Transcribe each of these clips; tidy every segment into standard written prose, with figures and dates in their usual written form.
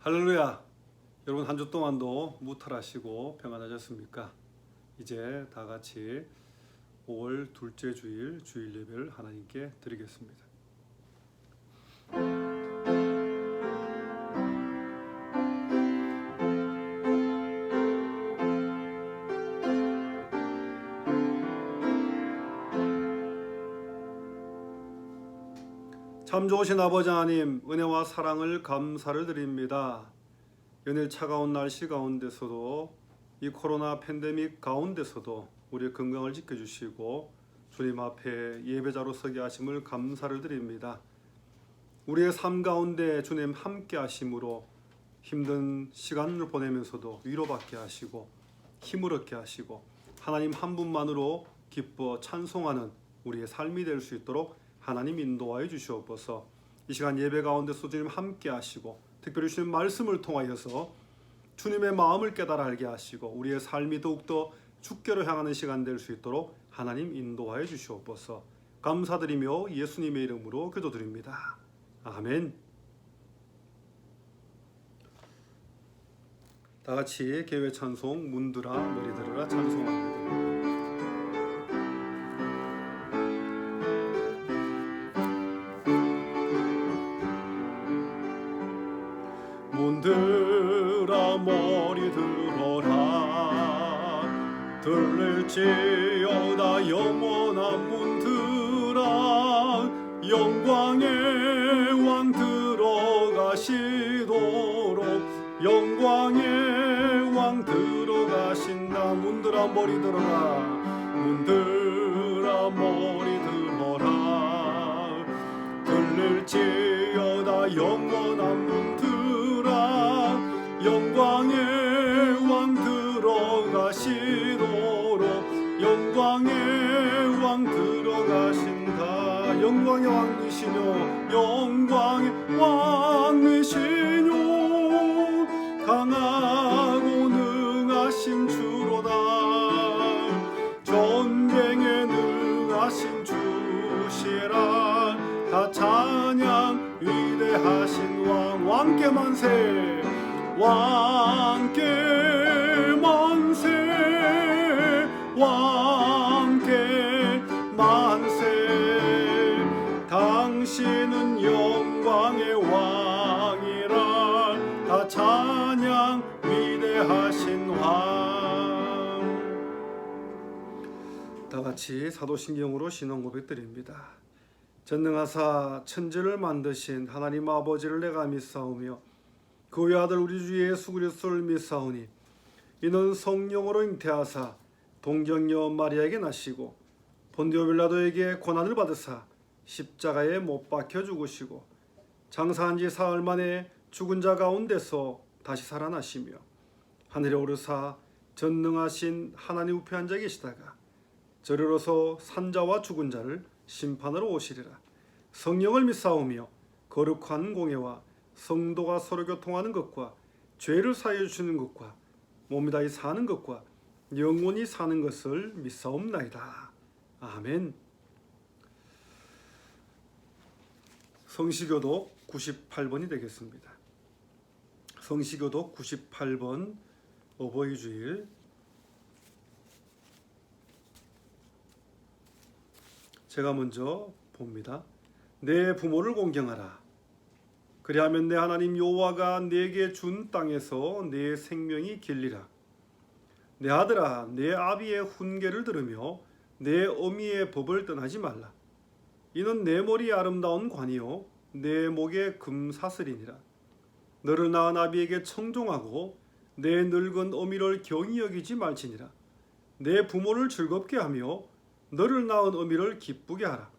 할렐루야! 여러분 한 주 동안도 무탈하시고 평안하셨습니까? 이제 다 같이 5월 둘째 주일 주일 예배를 하나님께 드리겠습니다. 참 좋으신 아버지 하나님, 은혜와 사랑을 감사를 드립니다. 연일 차가운 날씨 가운데서도 이 코로나 팬데믹 가운데서도 우리의 건강을 지켜주시고 주님 앞에 예배자로 서게 하심을 감사를 드립니다. 우리의 삶 가운데 주님 함께 하심으로 힘든 시간을 보내면서도 위로받게 하시고 힘을 얻게 하시고 하나님 한 분만으로 기뻐 찬송하는 우리의 삶이 될 수 있도록 하나님 인도하여 주시옵소서. 이 시간 예배 가운데서 주님 함께 하시고 특별히 주님 말씀을 통하여서 주님의 마음을 깨달아 알게 하시고 우리의 삶이 더욱더 주께로 향하는 시간 될 수 있도록 하나님 인도하여 주시옵소서. 감사드리며 예수님의 이름으로 기도드립니다. 아멘. 다 같이 개회 찬송 문드라 머리 들어라 찬송합니다. 문드라 머리 들어라 들릴지어다 영원한 문드라 영광의 왕 들어가시도록 영광의 왕 들어가신다. 문드라 머리 들어라 문드라 머리 들어라 들릴지어다 영원한 문드라 영광의 왕 들어가시도록 영광의 왕 들어가신다. 영광의 왕이시뇨 영광의 왕이시뇨 강하고 능하신 주로다 전쟁에 능하신 주시라. 다 찬양 위대하신 왕 왕께 만세 왕께 만세 왕께 만세 당신은 영광의 왕이라. 다 찬양 위대하신 왕. 다 같이 사도신경으로 신앙 고백 드립니다. 전능하사 천지를 만드신 하나님 아버지를 내가 믿사오며 그 외아들 우리 주 예수 그리스도를 믿사오니 이는 성령으로 잉태하사 동정녀 마리아에게 나시고 본디오 빌라도에게 고난을 받으사 십자가에 못 박혀 죽으시고 장사한 지 사흘 만에 죽은 자 가운데서 다시 살아나시며 하늘에 오르사 전능하신 하나님 우편에 앉아 계시다가 저리로서 산자와 죽은 자를 심판으로 오시리라. 성령을 믿사오며 거룩한 공예와 성도가 서로 교통하는 것과 죄를 사하여 주시는 것과 몸이 다히 사는 것과 영원히 사는 것을 믿사옵나이다. 아멘. 성시교독 98번이 되겠습니다. 성시교독 98번 어버이 주일. 제가 먼저 봅니다. 내 부모를 공경하라. 그리하면 내 하나님 여호와가 내게 준 땅에서 내 생명이 길리라. 내 아들아, 내 아비의 훈계를 들으며 내 어미의 법을 떠나지 말라. 이는 내 머리에 아름다운 관이요 내 목에 금사슬이니라. 너를 낳은 아비에게 청종하고 내 늙은 어미를 경히 여기지 말지니라. 내 부모를 즐겁게 하며 너를 낳은 어미를 기쁘게 하라.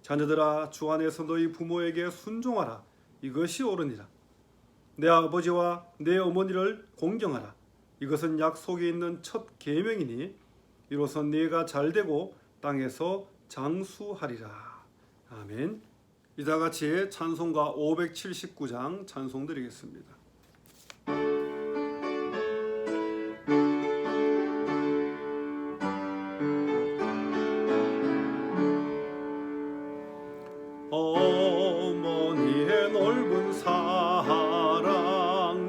자녀들아, 주 안에서 너희 부모에게 순종하라. 이것이 옳으니라. 내 아버지와 내 어머니를 공경하라. 이것은 약속에 있는 첫 계명이니 이로써 네가 잘되고 땅에서 장수하리라. 아멘. 이다 같이 찬송가 579장 찬송 드리겠습니다. 어머니의 넓은 사랑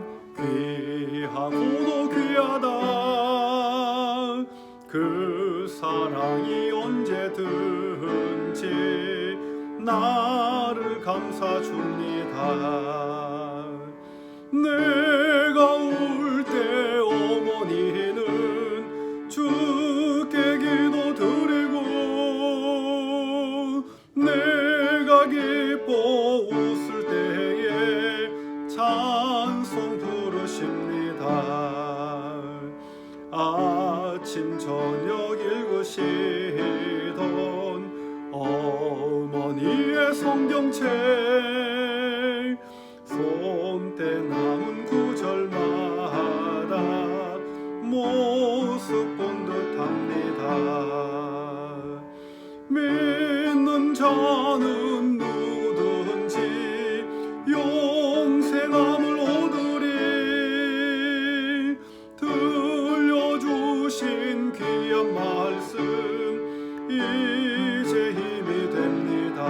그 사랑이 언제든지 나를 감싸줍니다. 내가 울 때 어머니는 주께 기도드리고 내가 기뻐 웃을 때에 찬송 부르십니다. 아침 저녁 읽으시던 어머니의 성경책 손때 남은 구절마다 모습 본 듯합니다. 믿는 자는 누구든지 영생함을 얻으리. 들려주신 귀한 말씀 이제 힘이 됩니다.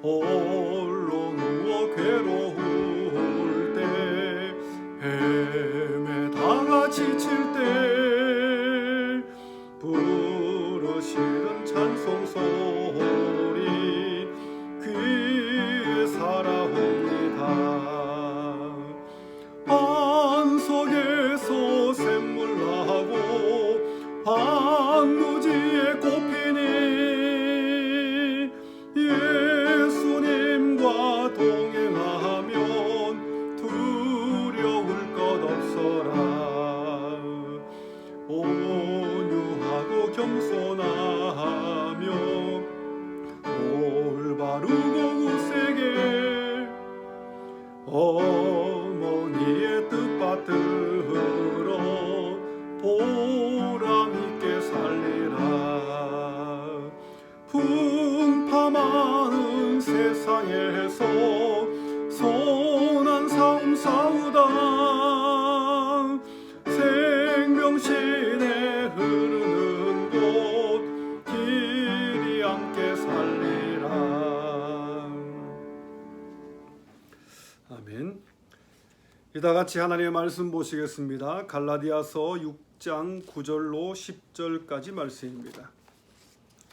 홀로 누워 괴로울 때 헤매다가 지칠 때 부르시는 찬송 소리 귀에 살아옵니다. 반석에서 샘물 나고 황무지에 꽃피니 예수님과 동행하면 두려울 것 없어라. 온유하고 겸손하며 올바르고 굳세게 어머니의 뜻받들어 보람있게 살리라. 풍파많은 세상에서 선한 삶 싸우다 생명신에 흐르는 곳 길이 함께 살리라. 아멘. 이다 같이 하나님의 말씀 보시겠습니다. 갈라디아서 6장 9절로 10절까지 말씀입니다.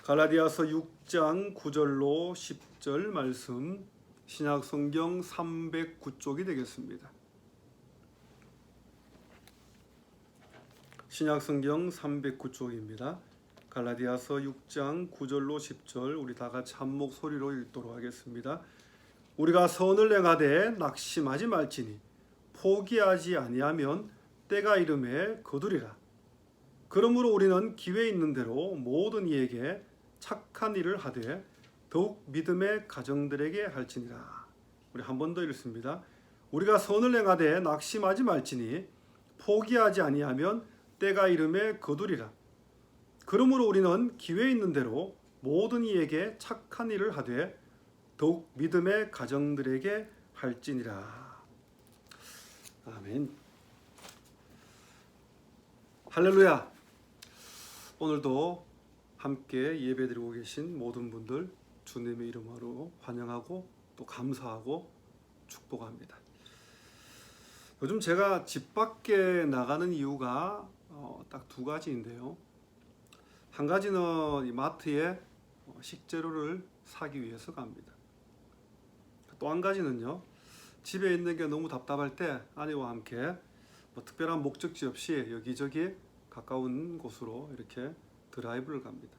갈라디아서 6장 9절로 10절 말씀, 신약성경 309쪽이 되겠습니다. 신약성경 309쪽입니다. 갈라디아서 6장 9절로 10절 우리 다 같이 한 목소리로 읽도록 하겠습니다. 우리가 선을 행하되 낙심하지 말지니 포기하지 아니하면 때가 이름에 거두리라. 그러므로 우리는 기회 있는 대로 모든 이에게 착한 일을 하되 더욱 믿음의 가정들에게 할지니라. 우리 한 번 더 읽습니다. 우리가 선을 행하되 낙심하지 말지니 포기하지 아니하면 때가 이름에 거두리라. 그러므로 우리는 기회 있는 대로 모든 이에게 착한 일을 하되 더욱 믿음의 가정들에게 할지니라. 아멘. 할렐루야. 오늘도 함께 예배드리고 계신 모든 분들 주님의 이름으로 환영하고 또 감사하고 축복합니다. 요즘 제가 집 밖에 나가는 이유가 딱 두 가지인데요. 한 가지는 이 마트에 식재료를 사기 위해서 갑니다. 또 한 가지는요, 집에 있는 게 너무 답답할 때 아내와 함께 특별한 목적지 없이 여기저기 가까운 곳으로 이렇게 드라이브를 갑니다.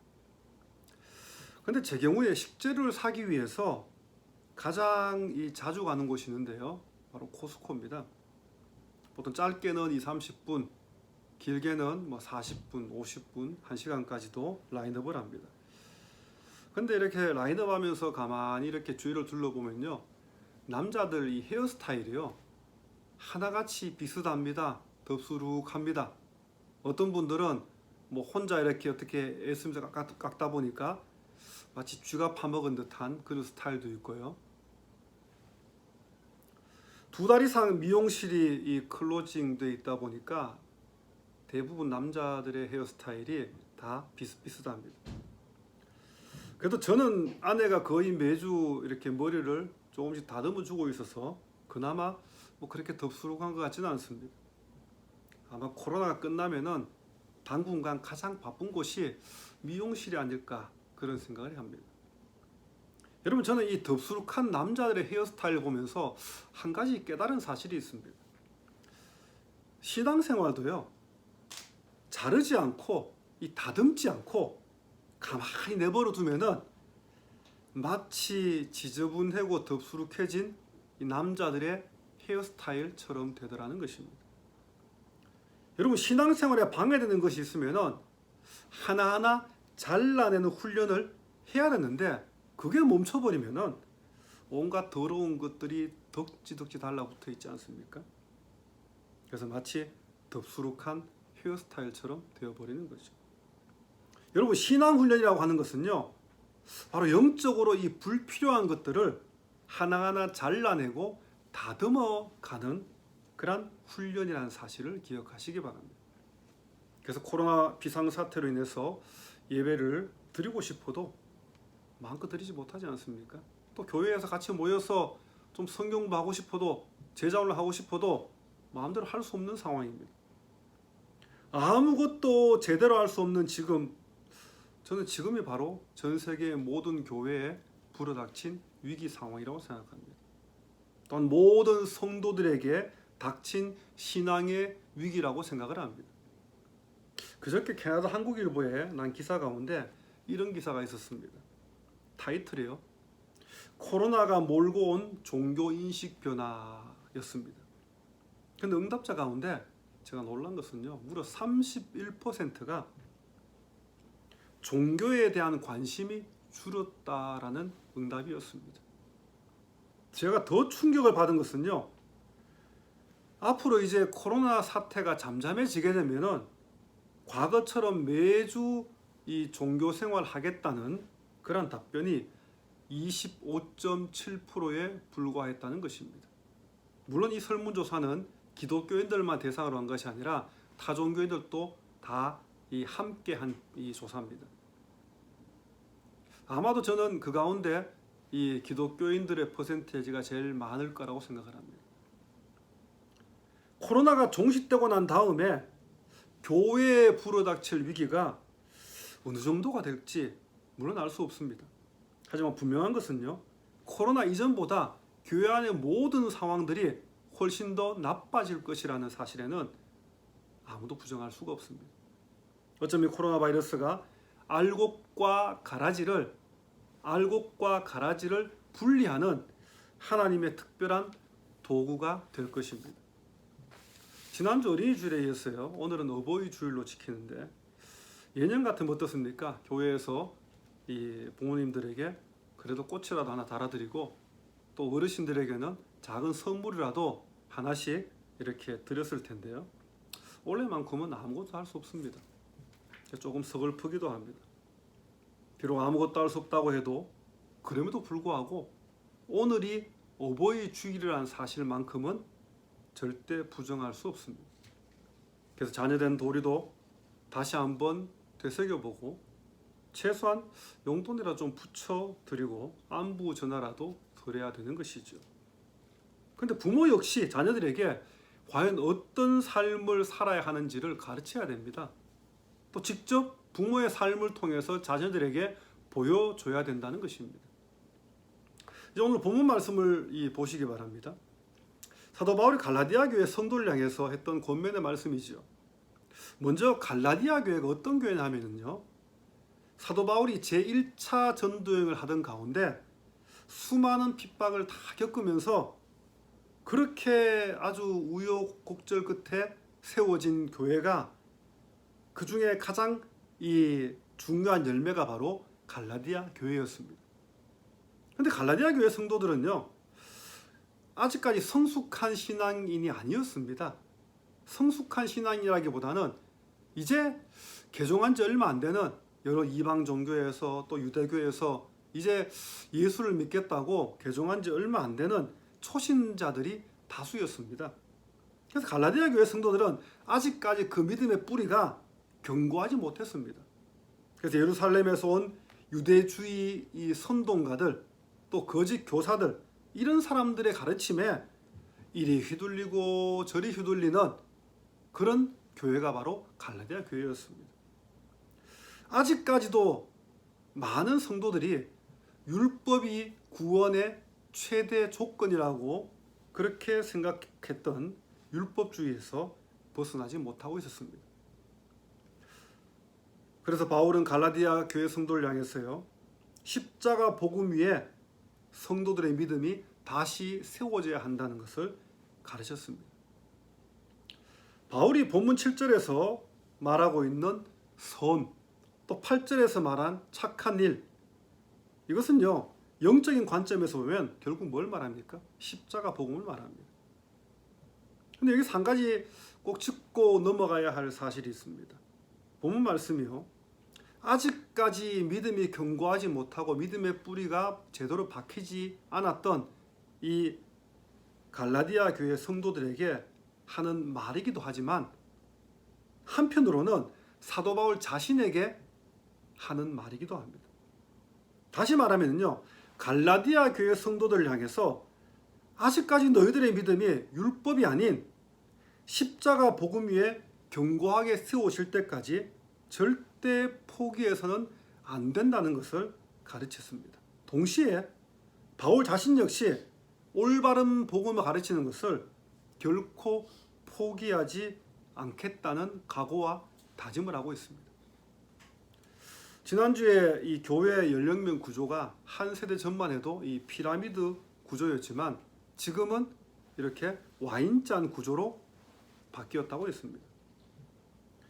근데 제 경우에 식재료를 사기 위해서 가장 자주 가는 곳이 있는데요, 바로 코스코입니다. 보통 짧게는 20-30분, 길게는 40분, 50분, 1시간까지도 라인업을 합니다. 근데 이렇게 라인업 하면서 가만히 이렇게 주위를 둘러보면요, 남자들 이 헤어스타일이요, 하나같이 비슷합니다. 덥수룩합니다. 어떤 분들은 혼자 이렇게 어떻게 애쓰면서 깎다 보니까 마치 쥐가 파먹은 듯한 그런 스타일도 있고요. 2달 이상 미용실이 이 클로징되어 있다 보니까 대부분 남자들의 헤어스타일이 다 비슷비슷합니다. 그래도 저는 아내가 거의 매주 이렇게 머리를 조금씩 다듬어 주고 있어서 그나마 그렇게 덥수룩한 것 같지는 않습니다. 아마 코로나가 끝나면은 당분간 가장 바쁜 곳이 미용실이 아닐까 그런 생각을 합니다. 여러분, 저는 이 덥수룩한 남자들의 헤어스타일을 보면서 한 가지 깨달은 사실이 있습니다. 신앙생활도요, 자르지 않고 다듬지 않고 가만히 내버려 두면은 마치 지저분하고 덥수룩해진 이 남자들의 헤어스타일처럼 되더라는 것입니다. 여러분, 신앙생활에 방해되는 것이 있으면은 하나하나 잘라내는 훈련을 해야 되는데, 그게 멈춰버리면은 온갖 더러운 것들이 덕지덕지 달라붙어 있지 않습니까? 그래서 마치 덥수룩한 헤어스타일처럼 되어버리는 거죠. 여러분, 신앙훈련이라고 하는 것은요, 바로 영적으로 이 불필요한 것들을 하나하나 잘라내고 다듬어가는 그런 훈련이라는 사실을 기억하시기 바랍니다. 그래서 코로나 비상사태로 인해서 예배를 드리고 싶어도 마음껏 드리지 못하지 않습니까? 또 교회에서 같이 모여서 좀 성경도 하고 싶어도, 제자훈련 하고 싶어도 마음대로 할 수 없는 상황입니다. 아무것도 제대로 할 수 없는 지금, 저는 지금이 바로 전 세계의 모든 교회에 불어닥친 위기 상황이라고 생각합니다. 또한 모든 성도들에게 닥친 신앙의 위기라고 생각을 합니다. 그저께 캐나다 한국일보에 난 기사 가운데 이런 기사가 있었습니다. 타이틀이요, 코로나가 몰고 온 종교인식 변화였습니다. 근데 응답자 가운데 제가 놀란 것은요, 무려 31%가 종교에 대한 관심이 줄었다라는 응답이었습니다. 제가 더 충격을 받은 것은요, 앞으로 이제 코로나 사태가 잠잠해지게 되면은 과거처럼 매주 이 종교 생활 하겠다는 그런 답변이 25.7%에 불과했다는 것입니다. 물론 이 설문조사는 기독교인들만 대상으로 한 것이 아니라 타종교인들도 다 함께한 이 조사입니다. 아마도 저는 그 가운데 이 기독교인들의 퍼센테이지가 제일 많을 거라고 생각을 합니다. 코로나가 종식되고 난 다음에 교회에 불어닥칠 위기가 어느 정도가 될지 물론 알 수 없습니다. 하지만 분명한 것은요, 코로나 이전보다 교회 안의 모든 상황들이 훨씬 더 나빠질 것이라는 사실에는 아무도 부정할 수가 없습니다. 어쩌면 코로나 바이러스가 알곡과 가라지를 분리하는 하나님의 특별한 도구가 될 것입니다. 지난주 어린이 주일에 이었어요. 오늘은 어버이 주일로 지키는데, 예년 같으면 어떻습니까? 교회에서 이 부모님들에게 그래도 꽃이라도 하나 달아드리고, 또 어르신들에게는 작은 선물이라도 하나씩 이렇게 드렸을 텐데요. 올해만큼은 아무것도 할 수 없습니다. 조금 서글프기도 합니다. 비록 아무것도 할 수 없다고 해도 그럼에도 불구하고 오늘이 어버이 주일이라는 사실만큼은 절대 부정할 수 없습니다. 그래서 자녀된 도리도 다시 한번 되새겨보고 최소한 용돈이라 좀 붙여드리고 안부 전화라도 드려야 되는 것이죠. 근데 부모 역시 자녀들에게 과연 어떤 삶을 살아야 하는지를 가르쳐야 됩니다. 또 직접 부모의 삶을 통해서 자녀들에게 보여줘야 된다는 것입니다. 이제 오늘 본문 말씀을 보시기 바랍니다. 사도 바울이 갈라디아 교회 성도를 향해서 했던 권면의 말씀이죠. 먼저 갈라디아 교회가 어떤 교회냐 하면요, 사도 바울이 제1차 전도여행을 하던 가운데 수많은 핍박을 다 겪으면서 그렇게 아주 우여곡절 끝에 세워진 교회가, 그 중에 가장 중요한 열매가 바로 갈라디아 교회였습니다. 그런데 갈라디아 교회 성도들은요, 아직까지 성숙한 신앙인이 아니었습니다. 성숙한 신앙이라기보다는 이제 개종한 지 얼마 안 되는 여러 이방 종교에서 또 유대교에서 이제 예수를 믿겠다고 개종한 지 얼마 안 되는 초신자들이 다수였습니다. 그래서 갈라디아 교회 성도들은 아직까지 그 믿음의 뿌리가 견고하지 못했습니다. 그래서 예루살렘에서 온 유대주의 이 선동가들, 또 거짓 교사들, 이런 사람들의 가르침에 이리 휘둘리고 저리 휘둘리는 그런 교회가 바로 갈라디아 교회였습니다. 아직까지도 많은 성도들이 율법이 구원의 최대 조건이라고 그렇게 생각했던 율법주의에서 벗어나지 못하고 있었습니다. 그래서 바울은 갈라디아 교회 성도를 향해서요, 십자가 복음 위에 성도들의 믿음이 다시 세워져야 한다는 것을 가르쳤습니다. 바울이 본문 7절에서 말하고 있는 선, 또 8절에서 말한 착한 일, 이것은요, 영적인 관점에서 보면 결국 뭘 말합니까? 십자가 복음을 말합니다. 근데 여기서 한 가지 꼭 짚고 넘어가야 할 사실이 있습니다. 본문 말씀이요, 아직까지 믿음이 견고하지 못하고 믿음의 뿌리가 제대로 박히지 않았던 이 갈라디아 교회 성도들에게 하는 말이기도 하지만, 한편으로는 사도 바울 자신에게 하는 말이기도 합니다. 다시 말하면요, 갈라디아 교회 성도들을 향해서 아직까지 너희들의 믿음이 율법이 아닌 십자가 복음 위에 견고하게 세우실 때까지 절대 포기해서는 안 된다는 것을 가르쳤습니다. 동시에 바울 자신 역시 올바른 복음을 가르치는 것을 결코 포기하지 않겠다는 각오와 다짐을 하고 있습니다. 지난주에 이 교회 연령면 구조가 한 세대 전만 해도 이 피라미드 구조였지만 지금은 이렇게 와인잔 구조로 바뀌었다고 했습니다.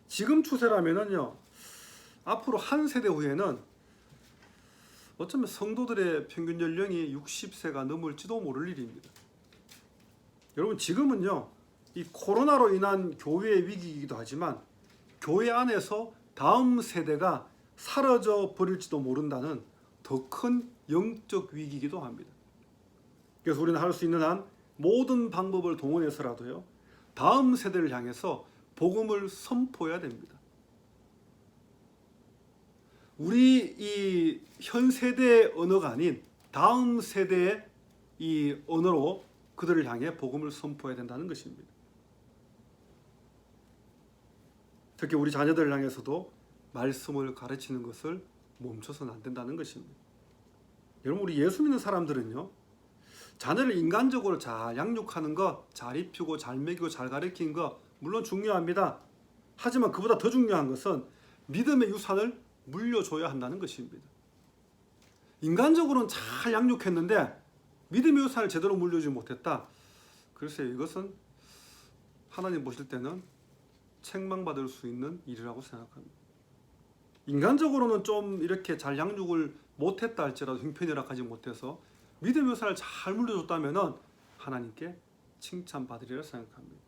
지금 추세라면요, 앞으로 한 세대 후에는 어쩌면 성도들의 평균 연령이 60세가 넘을지도 모를 일입니다. 여러분, 지금은요, 이 코로나로 인한 교회 위기이기도 하지만 교회 안에서 다음 세대가 사라져 버릴지도 모른다는 더 큰 영적 위기이기도 합니다. 그래서 우리는 할 수 있는 한 모든 방법을 동원해서라도요, 다음 세대를 향해서 복음을 선포해야 됩니다. 우리 이 현 세대의 언어가 아닌 다음 세대의 이 언어로 그들을 향해 복음을 선포해야 된다는 것입니다. 특히 우리 자녀들을 향해서도 말씀을 가르치는 것을 멈춰서는 안 된다는 것입니다. 여러분, 우리 예수 믿는 사람들은요, 자녀를 인간적으로 잘 양육하는 것, 잘 입히고 잘 먹이고 잘 가르치는 것 물론 중요합니다. 하지만 그보다 더 중요한 것은 믿음의 유산을 물려줘야 한다는 것입니다. 인간적으로는 잘 양육했는데 믿음의 유산을 제대로 물려주지 못했다. 글쎄요, 이것은 하나님 보실 때는 책망받을 수 있는 일이라고 생각합니다. 인간적으로는 좀 이렇게 잘 양육을 못했다 할지라도 형편이락하지 못해서 믿음의 유산을 잘 물려줬다면 하나님께 칭찬받으리라 생각합니다.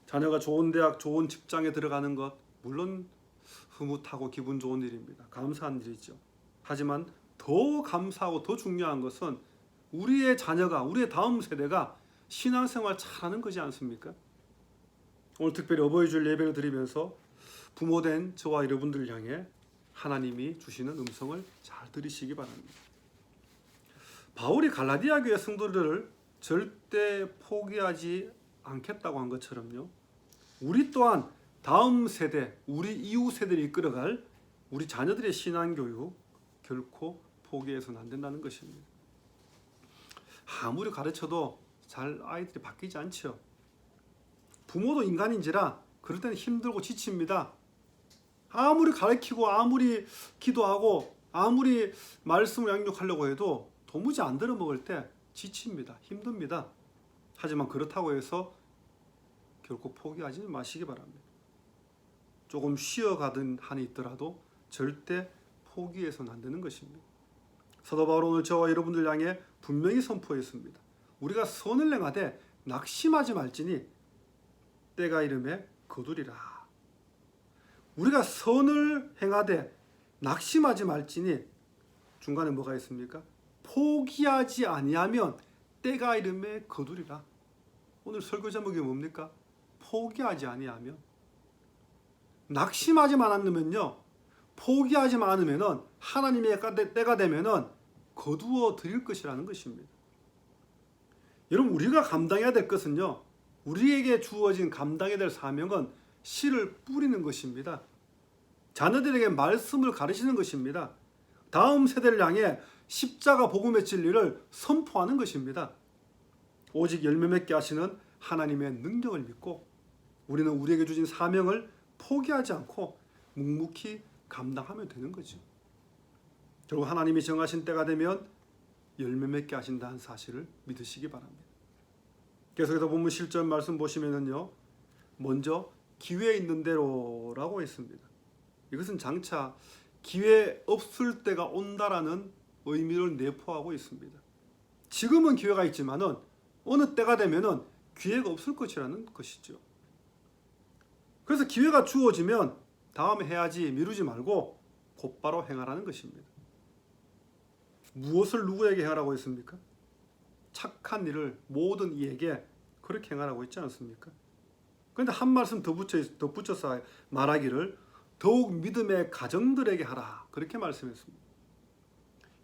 자녀가 좋은 대학, 좋은 직장에 들어가는 것 물론 흐뭇하고 기분 좋은 일입니다. 감사한 일이죠. 하지만 더 감사하고 더 중요한 것은 우리의 자녀가, 우리의 다음 세대가 신앙생활 잘하는 거지 않습니까? 오늘 특별히 어버이주일 예배를 드리면서 부모된 저와 여러분들을 향해 하나님이 주시는 음성을 잘 들으시기 바랍니다. 바울이 갈라디아 교회 성도들을 절대 포기하지 않겠다고 한 것처럼요, 우리 또한 다음 세대, 우리 이후 세대를 이끌어갈 우리 자녀들의 신앙교육 결코 포기해서는 안 된다는 것입니다. 아무리 가르쳐도 잘 아이들이 바뀌지 않죠. 부모도 인간인지라 그럴 때는 힘들고 지칩니다. 아무리 가르치고 아무리 기도하고 아무리 말씀을 양육하려고 해도 도무지 안 들어먹을 때 지칩니다. 힘듭니다. 하지만 그렇다고 해서 결코 포기하지 마시기 바랍니다. 조금 쉬어가던 한이 있더라도 절대 포기해서는 안 되는 것입니다. 사도 바울은 오늘 저와 여러분들 향해 분명히 선포했습니다. 우리가 선을 행하되 낙심하지 말지니 때가 이름에 거두리라. 우리가 선을 행하되 낙심하지 말지니 중간에 뭐가 있습니까? 포기하지 아니하면 때가 이름에 거두리라. 오늘 설교 제목이 뭡니까? 포기하지 아니하면. 낙심하지만 않으면요, 포기하지만 않으면은 하나님의 때가 되면은 거두어 드릴 것이라는 것입니다. 여러분, 우리가 감당해야 될 것은요, 우리에게 주어진 감당해야 될 사명은 씨를 뿌리는 것입니다. 자녀들에게 말씀을 가르치는 것입니다. 다음 세대를 향해 십자가 복음의 진리를 선포하는 것입니다. 오직 열매 맺게 하시는 하나님의 능력을 믿고 우리는 우리에게 주신 사명을 포기하지 않고 묵묵히 감당하면 되는 거죠. 결국 하나님이 정하신 때가 되면 열매 맺게 하신다는 사실을 믿으시기 바랍니다. 계속해서 본문 실전 말씀 보시면은요, 먼저 기회 있는 대로라고 했습니다. 이것은 장차 기회 없을 때가 온다라는 의미를 내포하고 있습니다. 지금은 기회가 있지만은 어느 때가 되면은 기회가 없을 것이라는 것이죠. 그래서 기회가 주어지면 다음에 해야지 미루지 말고 곧바로 행하라는 것입니다. 무엇을 누구에게 행하라고 했습니까? 착한 일을 모든 이에게 그렇게 행하라고 했지 않습니까? 그런데 한 말씀 덧붙여서 말하기를 더욱 믿음의 가정들에게 하라 그렇게 말씀했습니다.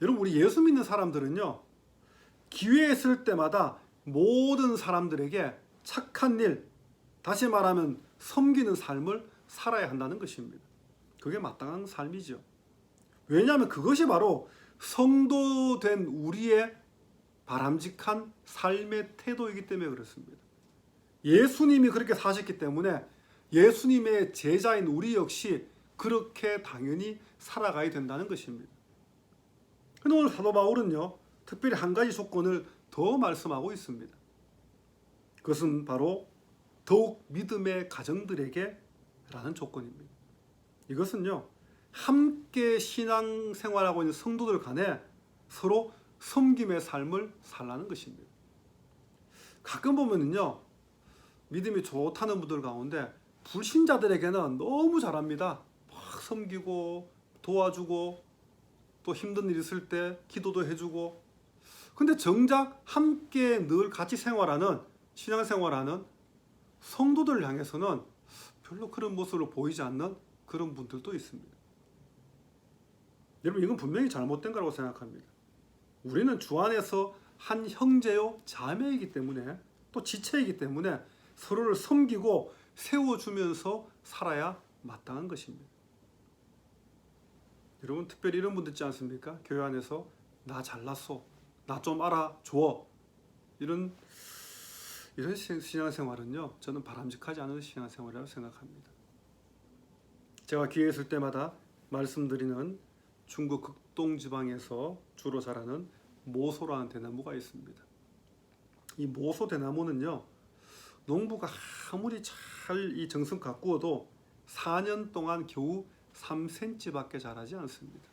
여러분, 우리 예수 믿는 사람들은요, 기회 있을 때마다 모든 사람들에게 착한 일, 다시 말하면 섬기는 삶을 살아야 한다는 것입니다. 그게 마땅한 삶이죠. 왜냐하면 그것이 바로 성도된 우리의 바람직한 삶의 태도이기 때문에 그렇습니다. 예수님이 그렇게 사셨기 때문에 예수님의 제자인 우리 역시 그렇게 당연히 살아가야 된다는 것입니다. 그런데 오늘 사도 바울은요, 특별히 한 가지 조건을 더 말씀하고 있습니다. 그것은 바로 더욱 믿음의 가정들에게 라는 조건입니다. 이것은요, 함께 신앙생활하고 있는 성도들 간에 서로 섬김의 삶을 살라는 것입니다. 가끔 보면은요, 믿음이 좋다는 분들 가운데 불신자들에게는 너무 잘합니다. 막 섬기고 도와주고 또 힘든 일 있을 때 기도도 해주고. 근데 정작 함께 늘 같이 생활하는 신앙생활하는 성도들 향해서는 별로 그런 모습을 보이지 않는 그런 분들도 있습니다. 여러분, 이건 분명히 잘못된 거라고 생각합니다. 우리는 주 안에서 한 형제요 자매이기 때문에 또 지체이기 때문에 서로를 섬기고 세워주면서 살아야 마땅한 것입니다. 여러분, 특별히 이런 분들 있지 않습니까? 교회 안에서 나 잘났어, 나 좀 알아줘, 이런 신앙생활은요, 저는 바람직하지 않은 신앙생활이라고 생각합니다. 제가 기회 있을 때마다 말씀드리는 중국 극동 지방에서 주로 자라는 모소라는 대나무가 있습니다. 이 모소 대나무는요, 농부가 아무리 잘 이 정성 가꾸어도 4년 동안 겨우 3cm밖에 자라지 않습니다.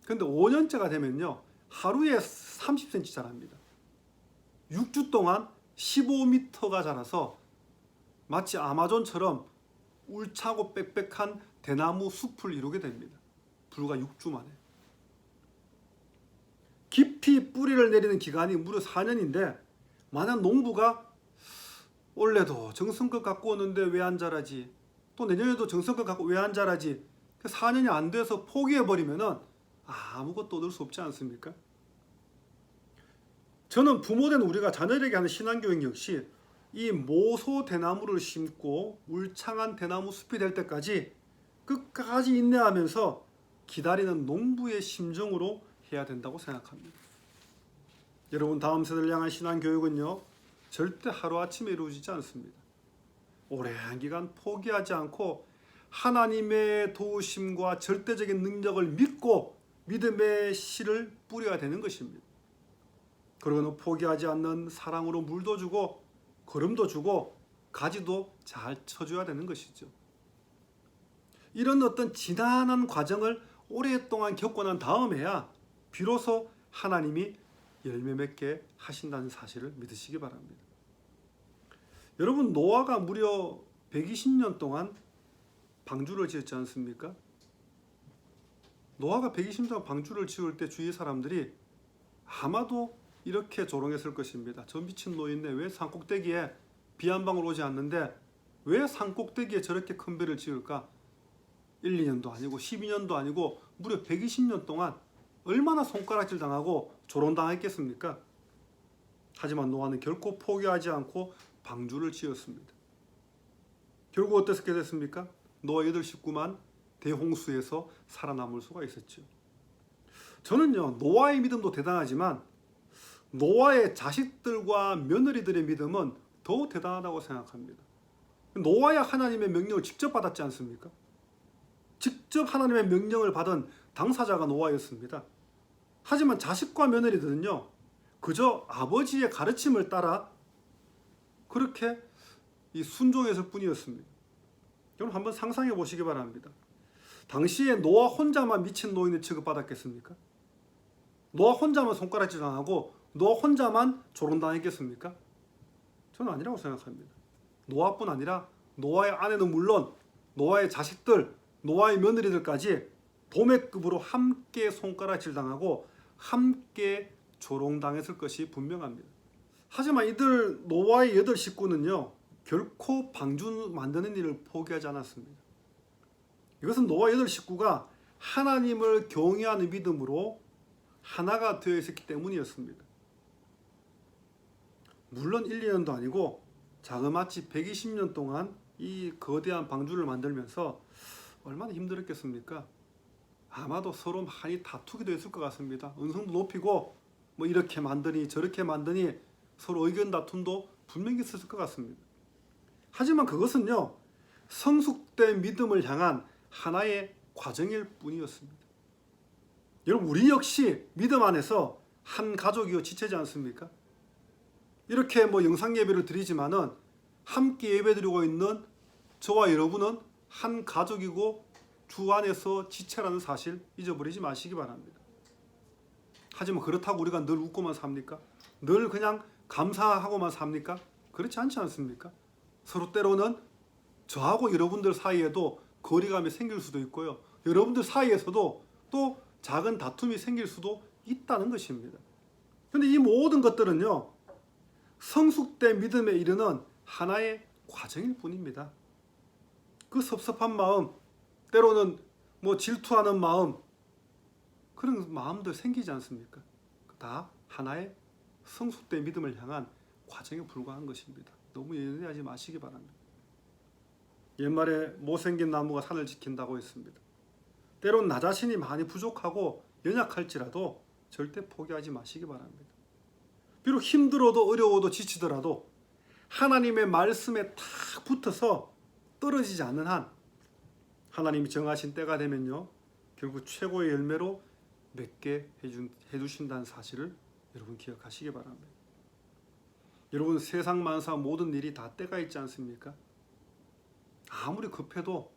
그런데 5년째가 되면요, 하루에 30cm 자랍니다. 6주 동안 15m가 자라서 마치 아마존처럼 울창고 빽빽한 대나무 숲을 이루게 됩니다. 불과 6주 만에. 깊이 뿌리를 내리는 기간이 무려 4년인데 만약 농부가 올해도 정성껏 가꾸었는데 왜 안 자라지? 또 내년에도 정성껏 갖고 왜 안 자라지? 4년이 안 돼서 포기해버리면은 아무것도 얻을 수 없지 않습니까? 저는 부모된 우리가 자녀에게 하는 신앙교육 역시 이 모소 대나무를 심고 울창한 대나무 숲이 될 때까지 끝까지 인내하면서 기다리는 농부의 심정으로 해야 된다고 생각합니다. 여러분, 다음 세대를 향한 신앙교육은요, 절대 하루아침에 이루어지지 않습니다. 오랜 기간 포기하지 않고 하나님의 도우심과 절대적인 능력을 믿고 믿음의 씨를 뿌려야 되는 것입니다. 그리고는 포기하지 않는 사랑으로 물도 주고 거름도 주고 가지도 잘 쳐줘야 되는 것이죠. 이런 어떤 지난한 과정을 오랫동안 겪고 난 다음에야 비로소 하나님이 열매 맺게 하신다는 사실을 믿으시기 바랍니다. 여러분, 노아가 무려 120년 동안 방주를 지었지 않습니까? 노아가 120년 동안 방주를 지을 때 주위 사람들이 아마도 이렇게 조롱했을 것입니다. 저 미친 노인네 왜 산꼭대기에 비 한 방울 오지 않는데 왜 산꼭대기에 저렇게 큰 배를 지을까? 1, 2년도 아니고 12년도 아니고 무려 120년 동안 얼마나 손가락질 당하고 조롱당했겠습니까? 하지만 노아는 결코 포기하지 않고 방주를 지었습니다. 결국 어떻게 됐습니까? 노아 8 식구만 대홍수에서 살아남을 수가 있었죠. 저는요, 노아의 믿음도 대단하지만 노아의 자식들과 며느리들의 믿음은 더 대단하다고 생각합니다. 노아야 하나님의 명령을 직접 받았지 않습니까? 직접 하나님의 명령을 받은 당사자가 노아였습니다. 하지만 자식과 며느리들은요, 그저 아버지의 가르침을 따라 그렇게 순종했을 뿐이었습니다. 여러분 한번 상상해 보시기 바랍니다. 당시에 노아 혼자만 미친 노인을 취급받았겠습니까? 노아 혼자만 손가락질 당하고 노아 혼자만 조롱당했겠습니까? 저는 아니라고 생각합니다. 노아뿐 아니라 노아의 아내는 물론 노아의 자식들, 노아의 며느리들까지 도매급으로 함께 손가락질 당하고 함께 조롱당했을 것이 분명합니다. 하지만 이들 노아의 8 식구는요, 결코 방주 만드는 일을 포기하지 않았습니다. 이것은 노아 8 식구가 하나님을 경외하는 믿음으로 하나가 되어 있었기 때문이었습니다. 물론 1, 2년도 아니고 자그마치 120년 동안 이 거대한 방주를 만들면서 얼마나 힘들었겠습니까? 아마도 서로 많이 다투기도 했을 것 같습니다. 언성도 높이고 뭐 이렇게 만드니 저렇게 만드니 서로 의견 다툼도 분명히 있었을 것 같습니다. 하지만 그것은요, 성숙된 믿음을 향한 하나의 과정일 뿐이었습니다. 여러분, 우리 역시 믿음 안에서 한 가족이요 지체지 않습니까? 이렇게 뭐 영상 예배를 드리지만은 함께 예배 드리고 있는 저와 여러분은 한 가족이고 주 안에서 지체라는 사실 잊어버리지 마시기 바랍니다. 하지만 그렇다고 우리가 늘 웃고만 삽니까? 늘 그냥 감사하고만 삽니까? 그렇지 않지 않습니까? 서로 때로는 저하고 여러분들 사이에도 거리감이 생길 수도 있고요. 여러분들 사이에서도 또 작은 다툼이 생길 수도 있다는 것입니다. 그런데 이 모든 것들은요, 성숙된 믿음에 이르는 하나의 과정일 뿐입니다. 그 섭섭한 마음, 때로는 뭐 질투하는 마음, 그런 마음들 생기지 않습니까? 다 하나의 성숙된 믿음을 향한 과정에 불과한 것입니다. 너무 연연하지 마시기 바랍니다. 옛말에 못생긴 나무가 산을 지킨다고 했습니다. 때론 나 자신이 많이 부족하고 연약할지라도 절대 포기하지 마시기 바랍니다. 비록 힘들어도 어려워도 지치더라도 하나님의 말씀에 탁 붙어서 떨어지지 않는 한 하나님이 정하신 때가 되면요, 결국 최고의 열매로 맺게 해주신다는 사실을 여러분 기억하시기 바랍니다. 여러분, 세상 만사 모든 일이 다 때가 있지 않습니까? 아무리 급해도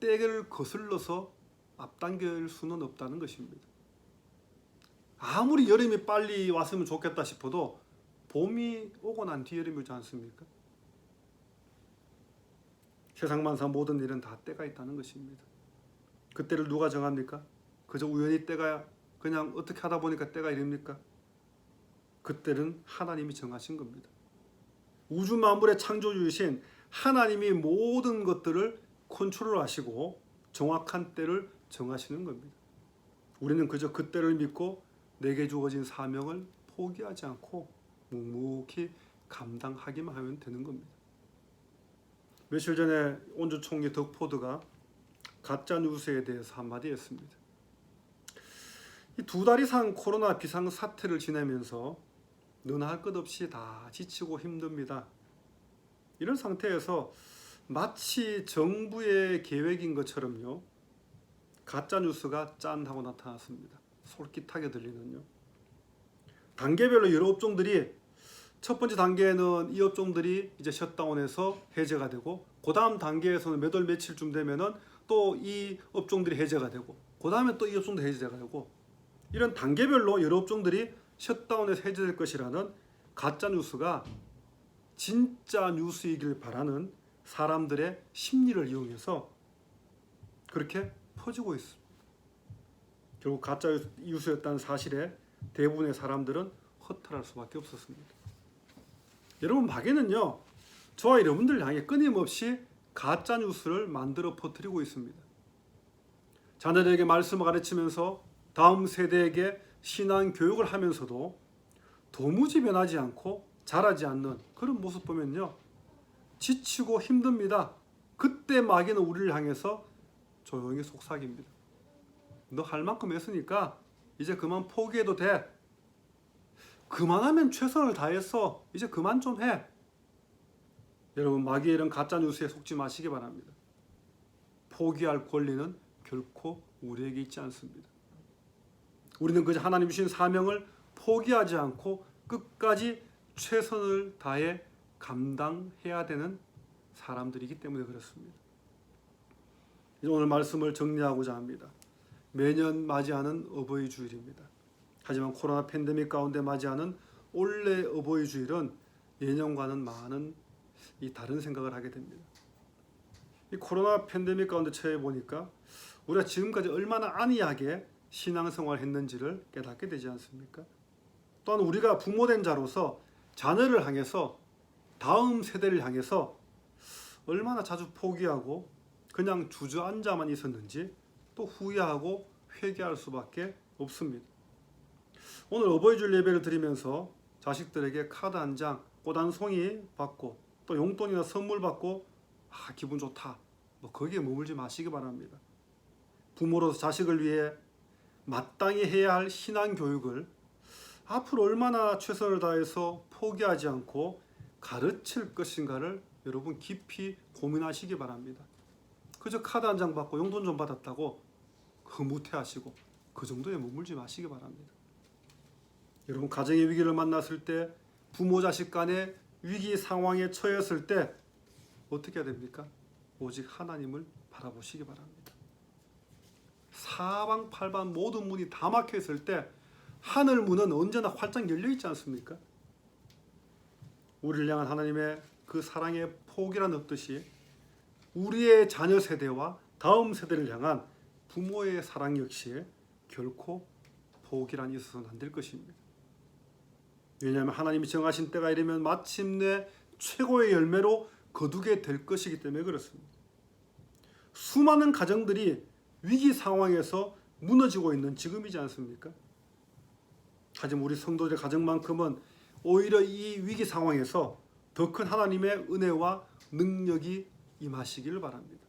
때를 거슬러서 앞당길 수는 없다는 것입니다. 아무리 여름이 빨리 왔으면 좋겠다 싶어도 봄이 오고 난 뒤 여름이 오지 않습니까? 세상 만사 모든 일은 다 때가 있다는 것입니다. 그 때를 누가 정합니까? 그저 우연히 때가 그냥 어떻게 하다 보니까 때가 이릅니까? 그 때는 하나님이 정하신 겁니다. 우주 만물의 창조주이신 하나님이 모든 것들을 컨트롤하시고 정확한 때를 정하시는 겁니다. 우리는 그저 그 때를 믿고 내게 주어진 사명을 포기하지 않고 묵묵히 감당하기만 하면 되는 겁니다. 며칠 전에 온주 총리 덕포드가 가짜 뉴스에 대해서 한마디 했습니다. 이 2달 이상 코로나 비상사태를 지내면서 너나 할 것 없이 다 지치고 힘듭니다. 이런 상태에서 마치 정부의 계획인 것처럼요, 가짜 뉴스가 짠 하고 나타났습니다. 솔깃하게 들리는요. 단계별로 여러 업종들이, 첫 번째 단계에는 이 업종들이 이제 셧다운해서 해제가 되고, 그 다음 단계에서는 몇 월 며칠쯤 되면은 또 이 업종들이 해제가 되고, 그 다음에 또 이 업종도 해제가 되고, 이런 단계별로 여러 업종들이 셧다운해서 해제될 것이라는 가짜 뉴스가 진짜 뉴스이길 바라는 사람들의 심리를 이용해서 그렇게 퍼지고 있습니다. 결국 가짜 뉴스였다는 사실에 대부분의 사람들은 허탈할 수밖에 없었습니다. 여러분, 마귀는요, 저와 여러분들 향해 끊임없이 가짜 뉴스를 만들어 퍼뜨리고 있습니다. 자녀들에게 말씀을 가르치면서 다음 세대에게 신앙 교육을 하면서도 도무지 변하지 않고 자라지 않는 그런 모습 보면요, 지치고 힘듭니다. 그때 마귀는 우리를 향해서 조용히 속삭입니다. 너 할 만큼 했으니까 이제 그만 포기해도 돼. 그만하면 최선을 다했어. 이제 그만 좀 해. 여러분, 마귀의 이런 가짜 뉴스에 속지 마시기 바랍니다. 포기할 권리는 결코 우리에게 있지 않습니다. 우리는 그저 하나님 주신 사명을 포기하지 않고 끝까지 최선을 다해 감당해야 되는 사람들이기 때문에 그렇습니다. 오늘 말씀을 정리하고자 합니다. 매년 맞이하는 어버이 주일입니다. 하지만 코로나 팬데믹 가운데 맞이하는 올해 어버이 주일은 예년과는 많은 다른 생각을 하게 됩니다. 이 코로나 팬데믹 가운데 처해 보니까 우리가 지금까지 얼마나 안이하게 신앙생활을 했는지를 깨닫게 되지 않습니까? 또한 우리가 부모된 자로서 자녀를 향해서, 다음 세대를 향해서 얼마나 자주 포기하고 그냥 주저앉아만 있었는지 또 후회하고 회개할 수밖에 없습니다. 오늘 어버이주일 예배를 드리면서 자식들에게 카드 한 장, 꽃 한 송이 받고 또 용돈이나 선물 받고 기분 좋다, 거기에 머물지 마시기 바랍니다. 부모로서 자식을 위해 마땅히 해야 할 신앙 교육을 앞으로 얼마나 최선을 다해서 포기하지 않고 가르칠 것인가를 여러분 깊이 고민하시기 바랍니다. 그저 카드 한 장 받고 용돈 좀 받았다고 흐뭇해하시고 그 정도에 머물지 마시기 바랍니다. 여러분, 가정의 위기를 만났을 때, 부모 자식 간의 위기 상황에 처했을 때 어떻게 해야 됩니까? 오직 하나님을 바라보시기 바랍니다. 사방팔방 모든 문이 다 막혀 있을 때 하늘 문은 언제나 활짝 열려 있지 않습니까? 우리를 향한 하나님의 그 사랑의 폭이란 없듯이 우리의 자녀 세대와 다음 세대를 향한 부모의 사랑 역시 결코 포기란 있어서는 안 될 것입니다. 왜냐하면 하나님이 정하신 때가 이르면 마침내 최고의 열매로 거두게 될 것이기 때문에 그렇습니다. 수많은 가정들이 위기 상황에서 무너지고 있는 지금이지 않습니까? 하지만 우리 성도들의 가정만큼은 오히려 이 위기 상황에서 더 큰 하나님의 은혜와 능력이 임하시기를 바랍니다.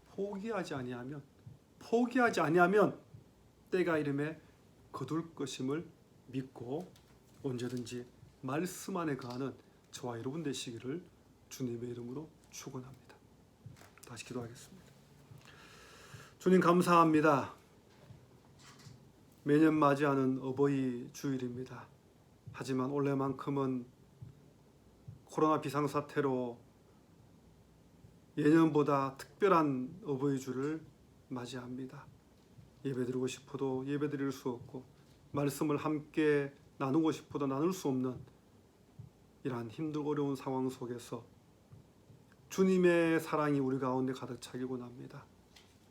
포기하지 아니하면 때가 이름에 거둘 것임을 믿고 언제든지 말씀 안에 거하는 저와 여러분 되시기를 주님의 이름으로 축원합니다. 다시 기도하겠습니다. 주님, 감사합니다. 매년 맞이하는 어버이 주일입니다. 하지만 올해만큼은 코로나 비상사태로 예년보다 특별한 어버이 주를 맞이합니다. 예배드리고 싶어도 예배드릴 수 없고 말씀을 함께 나누고 싶어도 나눌 수 없는 이러한 힘들고 어려운 상황 속에서 주님의 사랑이 우리 가운데 가득 차기고 납니다.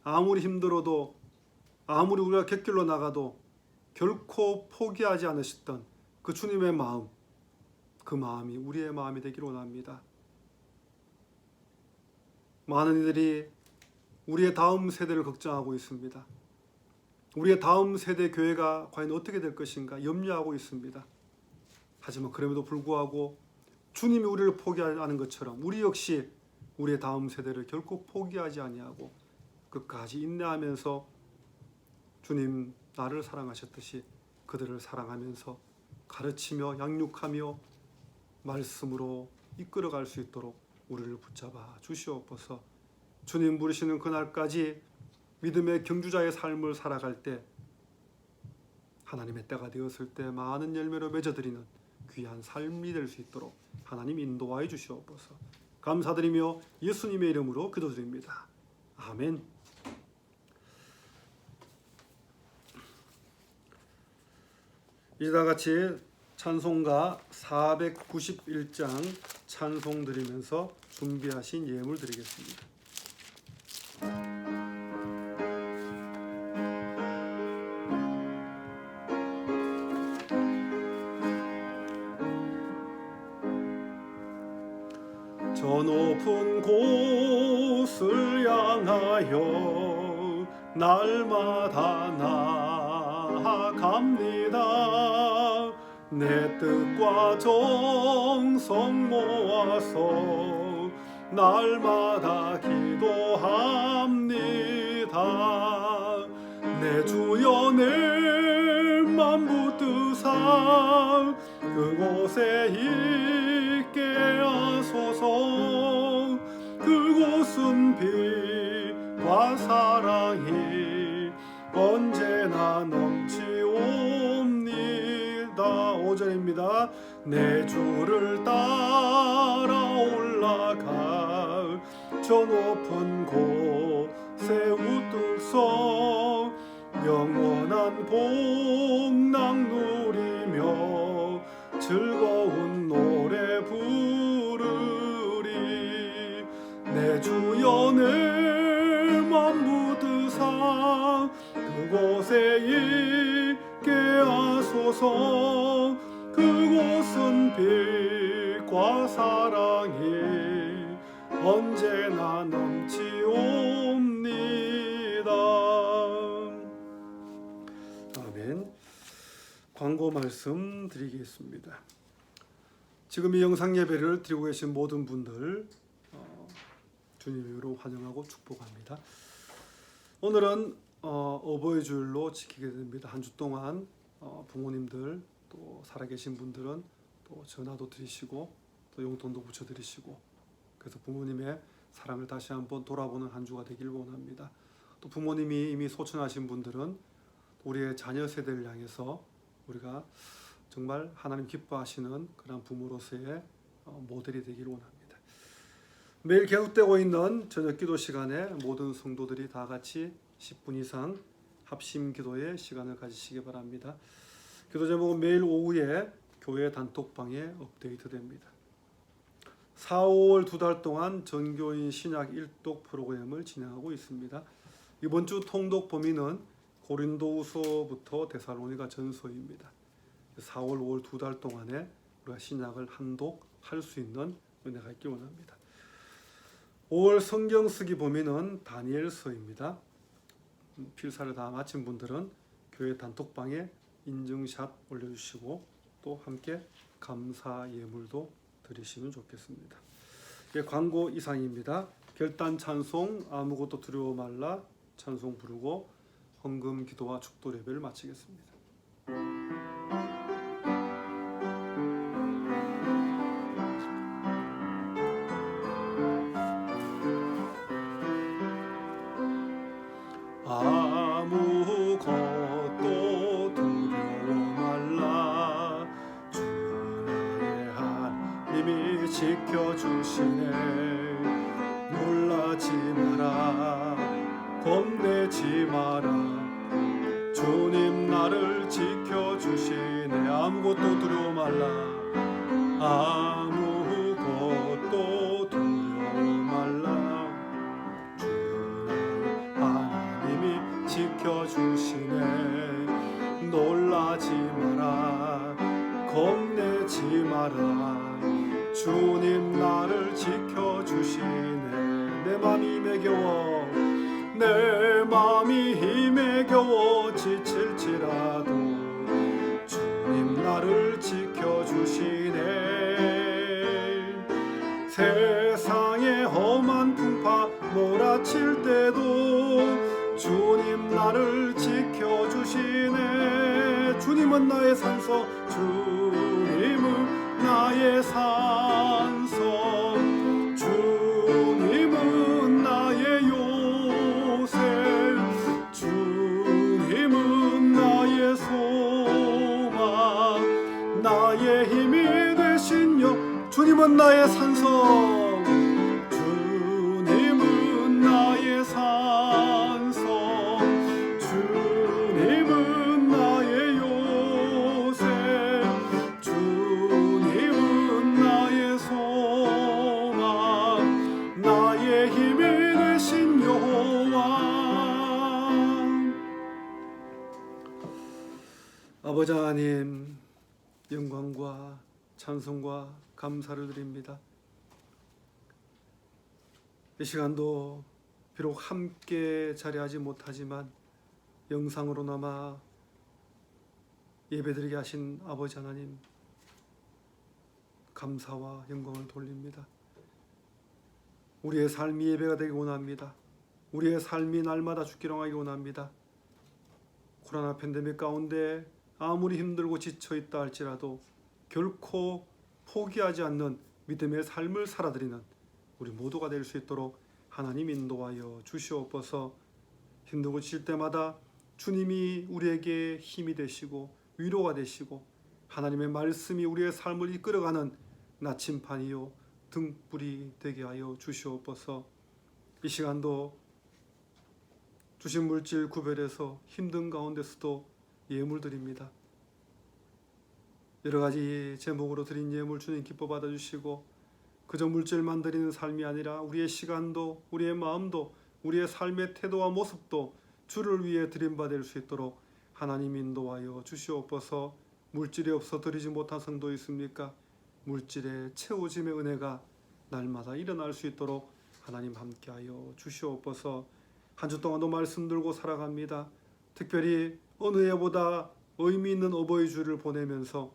아무리 힘들어도, 아무리 우리가 곁길로 나가도 결코 포기하지 않으셨던 그 주님의 마음, 그 마음이 우리의 마음이 되기를 원합니다. 많은 이들이 우리의 다음 세대를 걱정하고 있습니다. 우리의 다음 세대 교회가 과연 어떻게 될 것인가 염려하고 있습니다. 하지만 그럼에도 불구하고 주님이 우리를 포기하는 것처럼 우리 역시 우리의 다음 세대를 결코 포기하지 아니하고 끝까지 인내하면서 주님 나를 사랑하셨듯이 그들을 사랑하면서 가르치며 양육하며 말씀으로 이끌어갈 수 있도록 우리를 붙잡아 주시옵소서. 주님 부르시는 그날까지 믿음의 경주자의 삶을 살아갈 때 하나님의 때가 되었을 때 많은 열매로 맺어드리는 귀한 삶이 될 수 있도록 하나님 인도하여 주시옵소서. 감사드리며 예수님의 이름으로 기도드립니다. 아멘. 이제 다 같이 찬송가 491장 찬송 드리면서 준비하신 예물 드리겠습니다. 저 높은 곳을 향하여 날마다 나아갑니다. 내 뜻과 정성 모아서 날마다 기도합니다. 내 주여 내 맘 붙드사 그곳에 있게 하소서. 그곳은 빛과 사랑이 언제나 넘치옵니다. 5절입니다. 내 주를 따라 올라가 저 높은 곳에 우뚝서 영원한 복락 누리며 즐거운 노래 부르리. 내 주여 내 맘 붙드사 그곳에 있게 하소서. 그곳은 빛과 사랑이 언제나 넘치옵니다. 아멘. 광고 말씀 드리겠습니다. 지금 이 영상 예배를 드리고 계신 모든 분들 주님의 이름으로 환영하고 축복합니다. 오늘은 어버이 주일로 지키게 됩니다. 한 주 동안 부모님들 또 살아계신 분들은 또 전화도 드리시고 또 용돈도 붙여드리시고, 그래서 부모님의 사랑을 다시 한번 돌아보는 한 주가 되길 원합니다. 또 부모님이 이미 소천하신 분들은 우리의 자녀 세대를 향해서 우리가 정말 하나님 기뻐하시는 그런 부모로서의 모델이 되길 원합니다. 매일 계속되고 있는 저녁 기도 시간에 모든 성도들이 다 같이 10분 이상 합심 기도의 시간을 가지시기 바랍니다. 기도 제목은 매일 오후에 교회 단톡방에 업데이트됩니다. 4, 5월 2달 동안 전교인 신약 일독 프로그램을 진행하고 있습니다. 이번 주 통독 범위는 고린도후서부터 데살로니가 전서입니다. 4, 5월 2달 동안에 우리가 신약을 한독할 수 있는 은혜가 있기 원합니다. 5월 성경 쓰기 범위는 다니엘서입니다. 필사를 다 마친 분들은 교회 단톡방에 인증샷 올려주시고 또 함께 감사 예물도 드리시면 좋겠습니다. 광고 이상입니다. 결단 찬송 아무것도 두려워 말라 찬송 부르고 헌금 기도와 축도 예배를 마치겠습니다. 아무것도 두려워 말라 주 나의 하나님이 지켜주시네. 놀라지 마라 겁내지 마라 주님 나를 지켜주시네. 아무것도 두려워 말라 아무것도 두려워 말라 주 나의 하나님이 지켜주시네. 놀라지 마라 겁내지 마라 주님 나를 지켜주시네. 내 맘이 힘에 겨워 내 맘이 힘에 겨워 지칠지라도 주님 나를 지켜주시네. 세상의 험한 풍파 몰아칠 때도 주님 나를 지켜주시네. 주님은 나의 산소 주님은 나의 산소 주님은 나의 요새 주님은 나의 소망 나의 힘이 되신 여 주님은 나의 산성 주님은 나의 산성 주님은 나의 요새 주님은 나의 소망 나의 힘이 되신 여호와. 아버지 하나님 영광과 찬송과 감사를 드립니다. 이 시간도 비록 함께 자리하지 못하지만 영상으로나마 예배드리게 하신 아버지 하나님, 감사와 영광을 돌립니다. 우리의 삶이 예배가 되기 원합니다. 우리의 삶이 날마다 주기를 원하기 원합니다. 코로나 팬데믹 가운데 아무리 힘들고 지쳐있다 할지라도 결코 포기하지 않는 믿음의 삶을 살아드리는 우리 모두가 될 수 있도록 하나님 인도하여 주시옵소서. 힘들고 지칠 때마다 주님이 우리에게 힘이 되시고 위로가 되시고 하나님의 말씀이 우리의 삶을 이끌어가는 나침판이요 등불이 되게 하여 주시옵소서. 이 시간도 주신 물질 구별해서 힘든 가운데서도 예물 드립니다. 여러 가지 제목으로 드린 예물 주님 기뻐 받아주시고 그저 물질만 드리는 삶이 아니라 우리의 시간도 우리의 마음도 우리의 삶의 태도와 모습도 주를 위해 드림바 될 수 있도록 하나님 인도하여 주시옵소서. 물질이 없어 드리지 못한 성도 있습니까? 물질의 채워짐의 은혜가 날마다 일어날 수 있도록 하나님 함께하여 주시옵소서. 한 주 동안도 말씀 들고 살아갑니다. 특별히 어느 해보다 의미 있는 어버이 주를 보내면서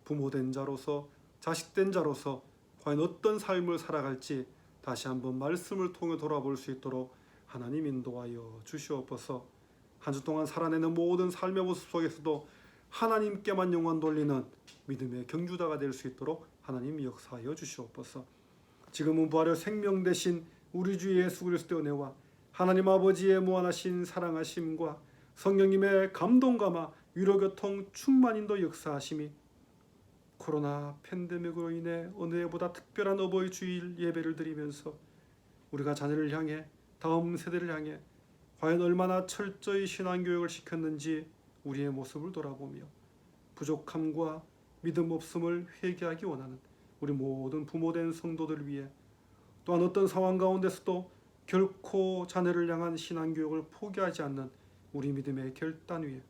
부모된 자로서 자식된 자로서 과연 어떤 삶을 살아갈지 다시 한번 말씀을 통해 돌아볼 수 있도록 하나님 인도하여 주시옵소서. 한 주 동안 살아내는 모든 삶의 모습 속에서도 하나님께만 영광 돌리는 믿음의 경주자가 될 수 있도록 하나님 역사하여 주시옵소서. 지금은 부활의 생명 되신 우리 주 예수 그리스도의 은혜와 하나님 아버지의 무한하신 사랑하심과 성령님의 감동감화 위로교통 충만인도 역사하심이 코로나 팬데믹으로 인해 어느 해보다 특별한 어버이 주일 예배를 드리면서 우리가 자녀를 향해 다음 세대를 향해 과연 얼마나 철저히 신앙교육을 시켰는지 우리의 모습을 돌아보며 부족함과 믿음 없음을 회개하기 원하는 우리 모든 부모된 성도들 위해 또한 어떤 상황 가운데서도 결코 자녀를 향한 신앙교육을 포기하지 않는 우리 믿음의 결단 위에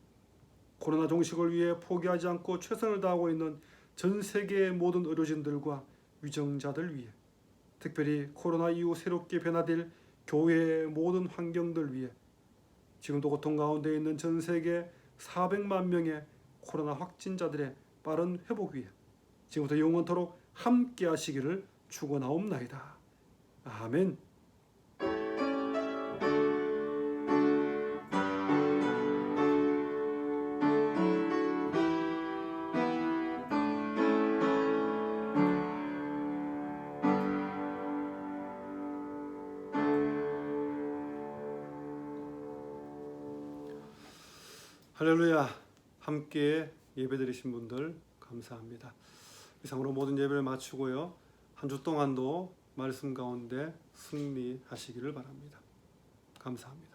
코로나 종식을 위해 포기하지 않고 최선을 다하고 있는 전 세계의 모든 의료진들과 위정자들 위해 특별히 코로나 이후 새롭게 변화될 교회의 모든 환경들 위해 지금도 고통 가운데 있는 전 세계 400만 명의 코로나 확진자들의 빠른 회복 위해 지금부터 영원토록 함께 하시기를 축원하옵나이다. 아멘. 할렐루야. 함께 예배드리신 분들 감사합니다. 이상으로 모든 예배를 마치고요. 한 주 동안도 말씀 가운데 승리하시기를 바랍니다. 감사합니다.